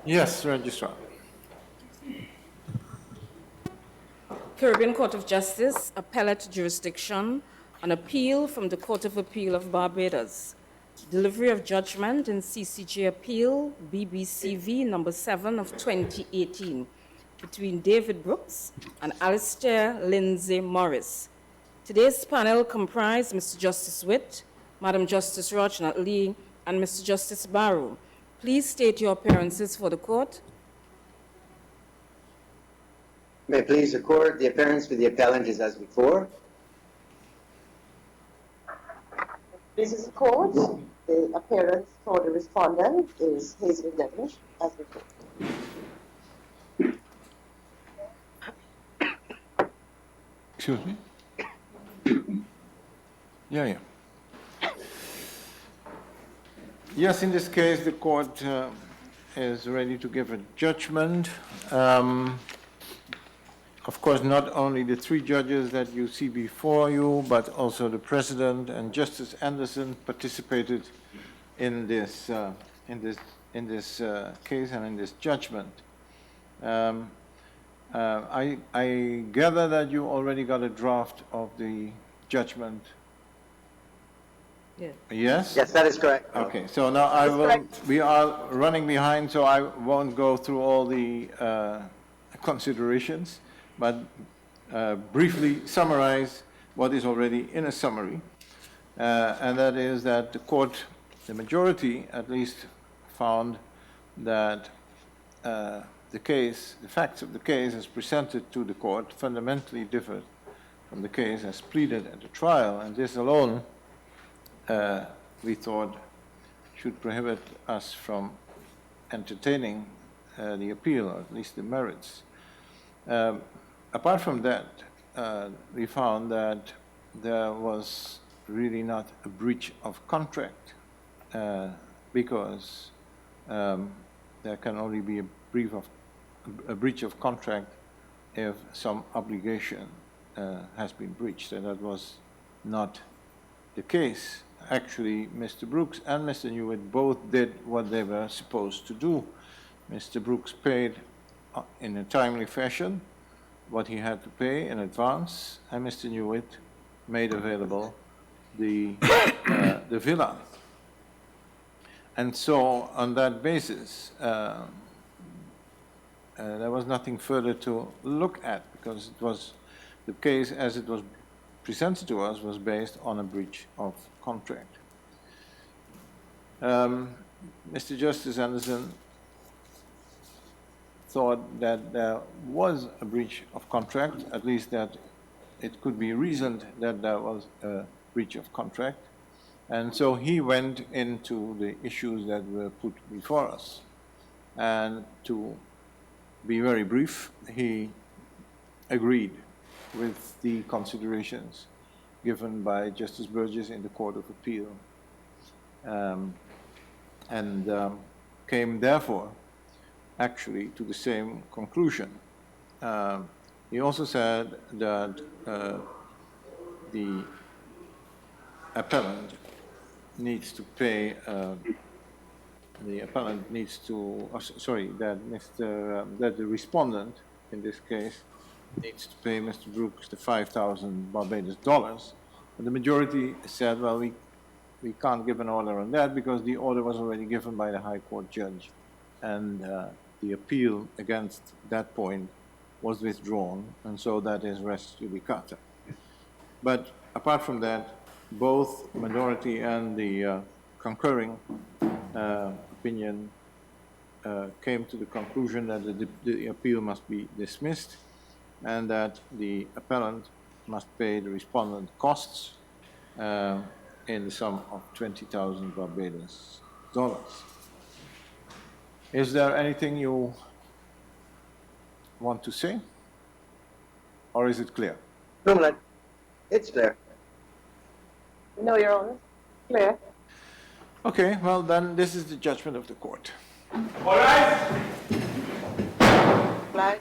Yes, Registrar. Caribbean Court of Justice, Appellate Jurisdiction, on appeal from the Court of Appeal of Barbados. Delivery of judgment in CCJ Appeal, BBCV number 7 of 2018, between David Brooks and Alistair Lindsay Morris. Today's panel comprised Mr. Justice Witt, Madam Justice Rochnut Lee, and Mr. Justice Barrow. Please state your appearances for the court. May it please the court, the appearance for the appellant is as before. This is the court. The appearance for the respondent is Hazel Devonish as before. Excuse me? Yeah. Yes, in this case, the court is ready to give a judgment. Of course, not only the three judges that you see before you, but also the president and Justice Anderson participated in this case and in this judgment. I gather that you already got a draft of the judgment. Yeah. Yes? Yes, that is correct. Okay, so now we are running behind, so I won't go through all the considerations, but briefly summarize what is already in a summary. And that is that the court, the majority at least, found that the facts of the case as presented to the court fundamentally differed from the case as pleaded at the trial, and this alone we thought should prohibit us from entertaining the appeal, or at least the merits. Apart from that, we found that there was really not a breach of contract because there can only be a breach of contract if some obligation has been breached, and that was not the case. Actually, Mr. Brooks and Mr. Newitt both did what they were supposed to do. Mr. Brooks paid in a timely fashion what he had to pay in advance, and Mr. Newitt made available the villa. And so, on that basis, there was nothing further to look at, because it was the case as it was presented to us was based on a breach of contract. Mr. Justice Anderson thought that there was a breach of contract, at least that it could be reasoned that there was a breach of contract, and so he went into the issues that were put before us. And to be very brief, he agreed with the considerations given by Justice Burgess in the Court of Appeal, and came therefore actually to the same conclusion. He also said that the appellant needs to pay, that the respondent in this case needs to pay Mr. Brooks the 5,000 Barbados dollars. And the majority said, well, we can't give an order on that because the order was already given by the High Court judge, and the appeal against that point was withdrawn, and so that is res judicata. But apart from that, both majority and the concurring opinion came to the conclusion that the appeal must be dismissed, and that the appellant must pay the respondent costs in the sum of 20,000 Barbados dollars. Is there anything you want to say, or is it clear? No, it's clear. No, Your Honor. Clear. Okay, well then, this is the judgment of the court. Right.